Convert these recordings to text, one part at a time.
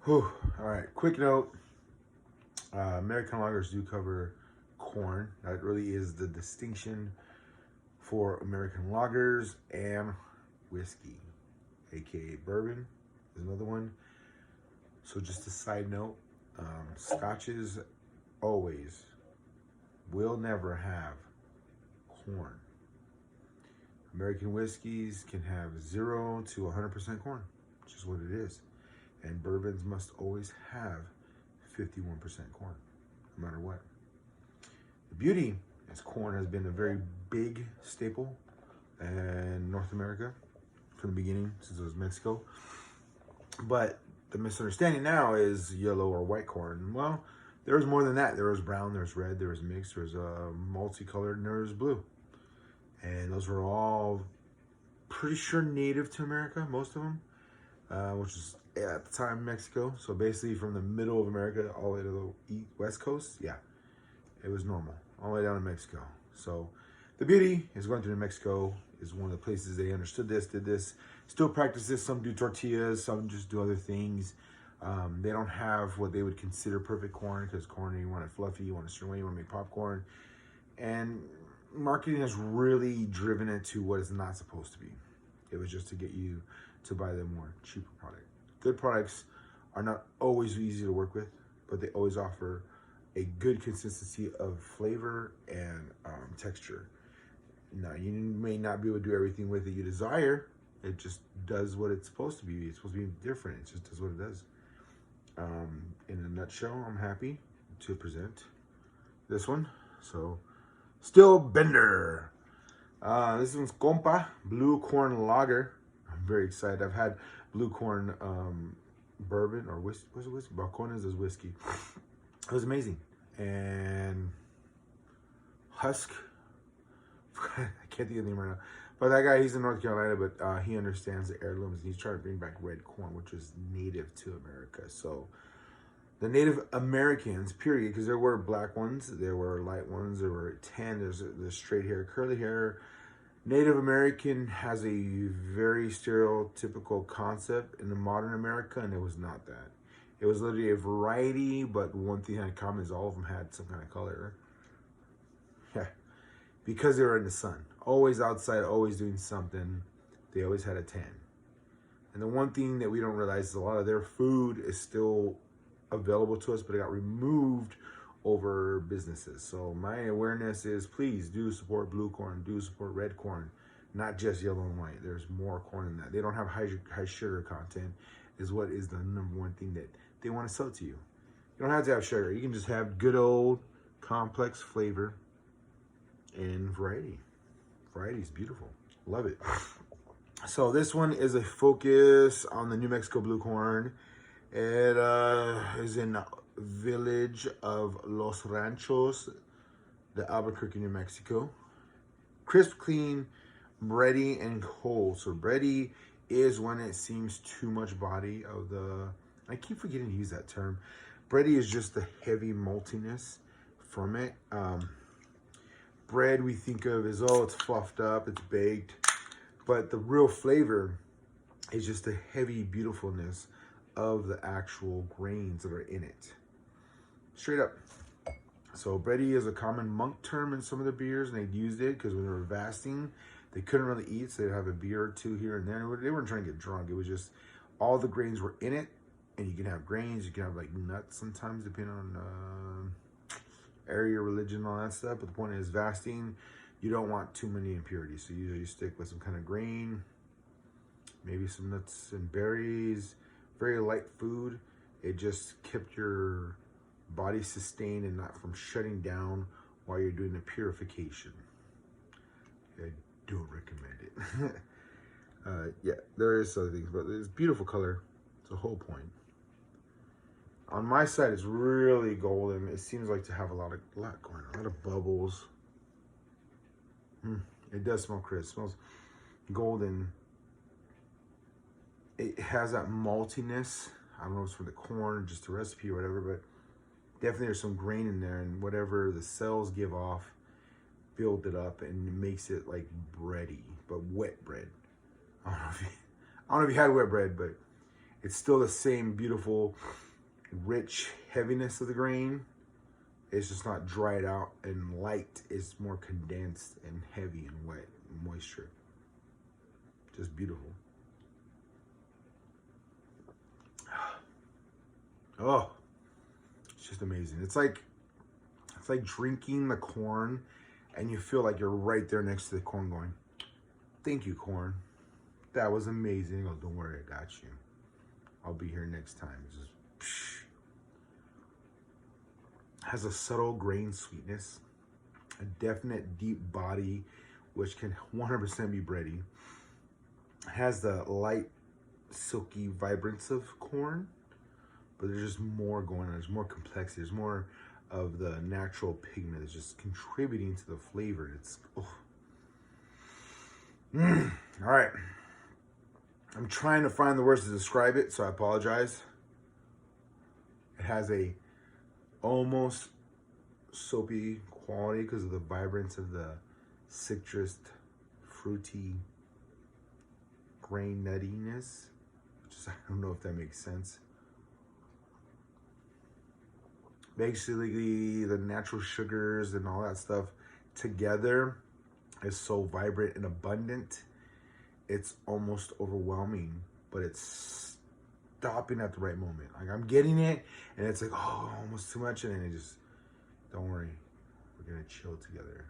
Whew. All right, quick note. American lagers do cover corn. That really is the distinction for American lagers and whiskey, aka bourbon is another one. So just a side note, scotches always will never have corn. American whiskeys can have 0 to 100% corn, which is what it is. And bourbons must always have 51% corn, no matter what. The beauty is corn has been a very big staple in North America from the beginning, since it was Mexico. But the misunderstanding now is yellow or white corn. Well, there was more than that. There was brown, there was red, there was mixed, there was multicolored, and there was blue. And those were all pretty sure native to America, most of them, which is at the time Mexico. So basically from the middle of America all the way to the west coast, yeah, it was normal, all the way down to Mexico. So the beauty is going through New Mexico is one of the places they understood this, did this, still practice this. Some do tortillas, some just do other things. They don't have what they would consider perfect corn, because corn, you want it fluffy, you want it stringy, you want to make popcorn. And marketing has really driven it to what it's not supposed to be. It was just to get you to buy the more cheaper product. Good products are not always easy to work with, but they always offer a good consistency of flavor and texture. Now, you may not be able to do everything with it you desire. It just does what it's supposed to be. It's supposed to be different. It just does what it does. In a nutshell, I'm happy to present this one. So, Still Bender. This one's Compa Blue Corn Lager. I'm very excited. I've had blue corn bourbon or whiskey. What's it whiskey? Balcones is whiskey. It was amazing. And Husk. I can't think of the name right now. But that guy, he's in North Carolina, but he understands the heirlooms, and he's trying to bring back red corn, which is native to America. So the Native Americans, period, because there were black ones, there were light ones, there were tan, there's straight hair, curly hair. Native American has a very stereotypical concept in the modern America, and it was not that. It was literally a variety, but one thing in common is all of them had some kind of color. Yeah, because they were in the sun. Always outside, always doing something. They always had a tan. And the one thing that we don't realize is a lot of their food is still available to us, but it got removed over businesses. So my awareness is, please do support blue corn, do support red corn, not just yellow and white. There's more corn than that. They don't have high sugar content, is what is the number one thing that they want to sell to you. You don't have to have sugar. You can just have good old complex flavor and variety. Variety is beautiful. Love it. So this one is a focus on the New Mexico blue corn. It is in the village of Los Ranchos, the Albuquerque, New Mexico. Crisp, clean, bready, and cold. So bready is when it seems too much body of the, I keep forgetting to use that term. Bready is just the heavy maltiness from it. Bread we think of as, oh, it's fluffed up, it's baked. But the real flavor is just the heavy beautifulness of the actual grains that are in it. Straight up. So bready is a common monk term in some of the beers, and they used it because when they were fasting, they couldn't really eat, so they'd have a beer or two here and there. They weren't trying to get drunk. It was just all the grains were in it, and you can have grains, you can have like nuts sometimes, depending on area, religion, all that stuff. But the point is, fasting, you don't want too many impurities, so usually you stick with some kind of grain, maybe some nuts and berries. Very light food. It just kept your body sustained and not from shutting down while you're doing the purification. I don't recommend it. Yeah, there is other things, but it's beautiful color. It's the whole point. On my side, it's really golden. It seems like to have a lot going on, a lot of bubbles. It does smell crisp. It smells golden. It has that maltiness. I don't know if it's from the corn, just the recipe or whatever, but definitely there's some grain in there, and whatever the cells give off, build it up and makes it like bready, but wet bread. I don't know if you had wet bread, but It's still the same beautiful, rich heaviness of the grain. It's just not dried out and light. It's more condensed and heavy and wet and moisture. Just beautiful. Oh, it's just amazing. It's like drinking the corn and you feel like you're right there next to the corn going, thank you, corn. That was amazing. He goes, don't worry, I got you. I'll be here next time. It's just psh. Has a subtle grain sweetness, a definite deep body, which can 100% be bready. Has the light, silky vibrance of corn, but there's just more going on. There's more complexity. There's more of the natural pigment that's just contributing to the flavor. It's, oh. All right. I'm trying to find the words to describe it, so I apologize. It has a almost soapy quality because of the vibrance of the citrus, fruity, grain nuttiness. Just, I don't know if that makes sense. Basically, the natural sugars and all that stuff together is so vibrant and abundant. It's almost overwhelming, but it's stopping at the right moment. Like I'm getting it, and it's like, oh, almost too much, and then it just, don't worry, we're gonna chill together.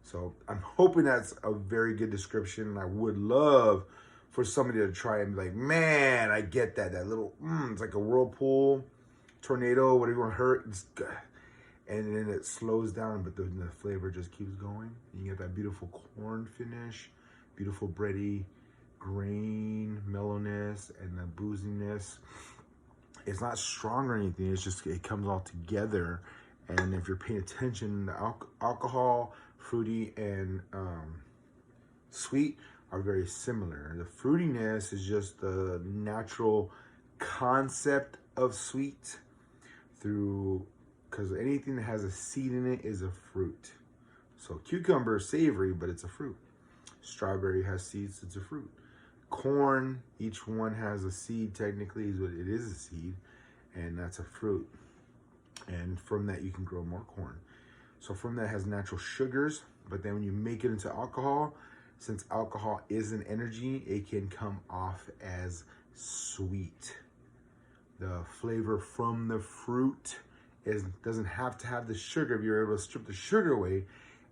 So I'm hoping that's a very good description. I would love for somebody to try and be like, man, I get that. That little, it's like a whirlpool, tornado, whatever you want to hurt. And then it slows down, but the flavor just keeps going. You get that beautiful corn finish, beautiful bready grain mellowness, and the booziness. It's not strong or anything. It's just, it comes all together. And if you're paying attention, the alcohol, fruity, and sweet are very similar. The fruitiness is just the natural concept of sweet through, because anything that has a seed in it is a fruit. So cucumber is savory, but it's a fruit. Strawberry has seeds, it's a fruit. Corn, each one has a seed, technically, it is a seed, and that's a fruit. And from that, you can grow more corn. So from that has natural sugars, but then when you make it into alcohol, since alcohol is an energy, it can come off as sweet. The flavor from the fruit doesn't have to have the sugar. If you're able to strip the sugar away,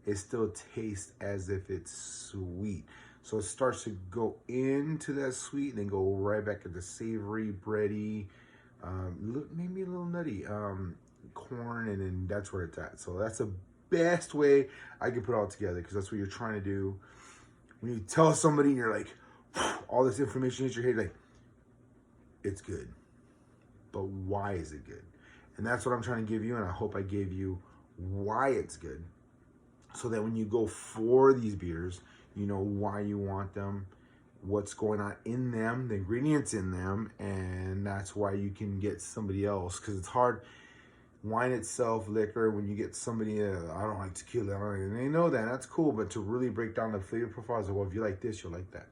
it still tastes as if it's sweet. So it starts to go into that sweet and then go right back into savory, bready, maybe a little nutty, corn, and then that's where it's at. So that's the best way I can put it all together, because that's what you're trying to do. When you tell somebody and you're like, all this information hits your head, like, it's good. But why is it good? And that's what I'm trying to give you, and I hope I gave you why it's good. So that when you go for these beers, you know why you want them, what's going on in them, the ingredients in them, and that's why you can get somebody else. Because it's hard, wine itself, liquor, when you get somebody, I don't like tequila, and they know that, that's cool, but to really break down the flavor profiles of, well, if you like this, you'll like that.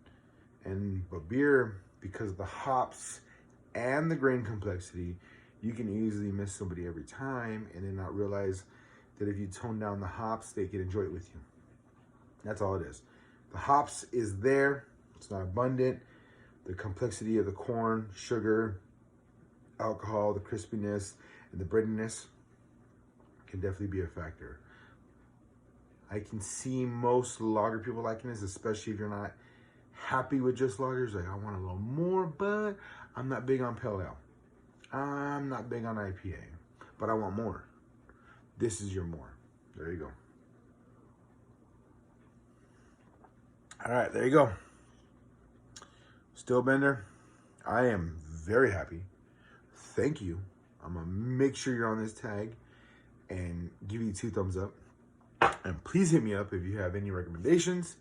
But beer, because of the hops and the grain complexity, you can easily miss somebody every time and then not realize that if you tone down the hops, they can enjoy it with you. That's all it is. The hops is there. It's not abundant. The complexity of the corn, sugar, alcohol, the crispiness, and the breadiness can definitely be a factor. I can see most lager people liking this, especially if you're not happy with just lagers. Like, I want a little more, but I'm not big on pale ale. I'm not big on IPA, but I want more. This is your more. There you go. All right, there you go. Still Bender, I am very happy. Thank you. I'm going to make sure you're on this tag and give you 2 thumbs up. And please hit me up if you have any recommendations.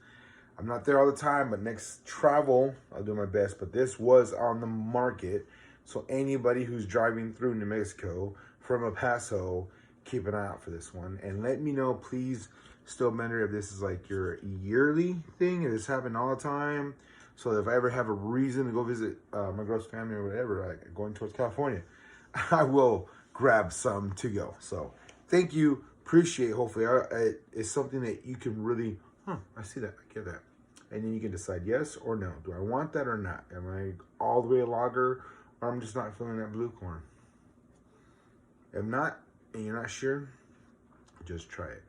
I'm not there all the time, but next travel, I'll do my best. But this was on the market. So anybody who's driving through New Mexico from El Paso, keep an eye out for this one. And let me know, please, Still Bender, if this is like your yearly thing, if this happen all the time. So if I ever have a reason to go visit my girl's family or whatever, like going towards California, I will grab some to go. So thank you. Appreciate. Hopefully, it's something that you can really, I see that. I get that. And then you can decide yes or no. Do I want that or not? Am I all the way a lager, or I'm just not feeling that blue corn? If not, and you're not sure, just try it.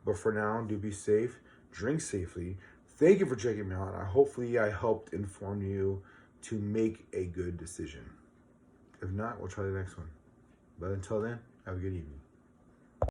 But for now, do be safe. Drink safely. Thank you for checking me out. Hopefully, I helped inform you to make a good decision. If not, we'll try the next one. But until then, have a good evening.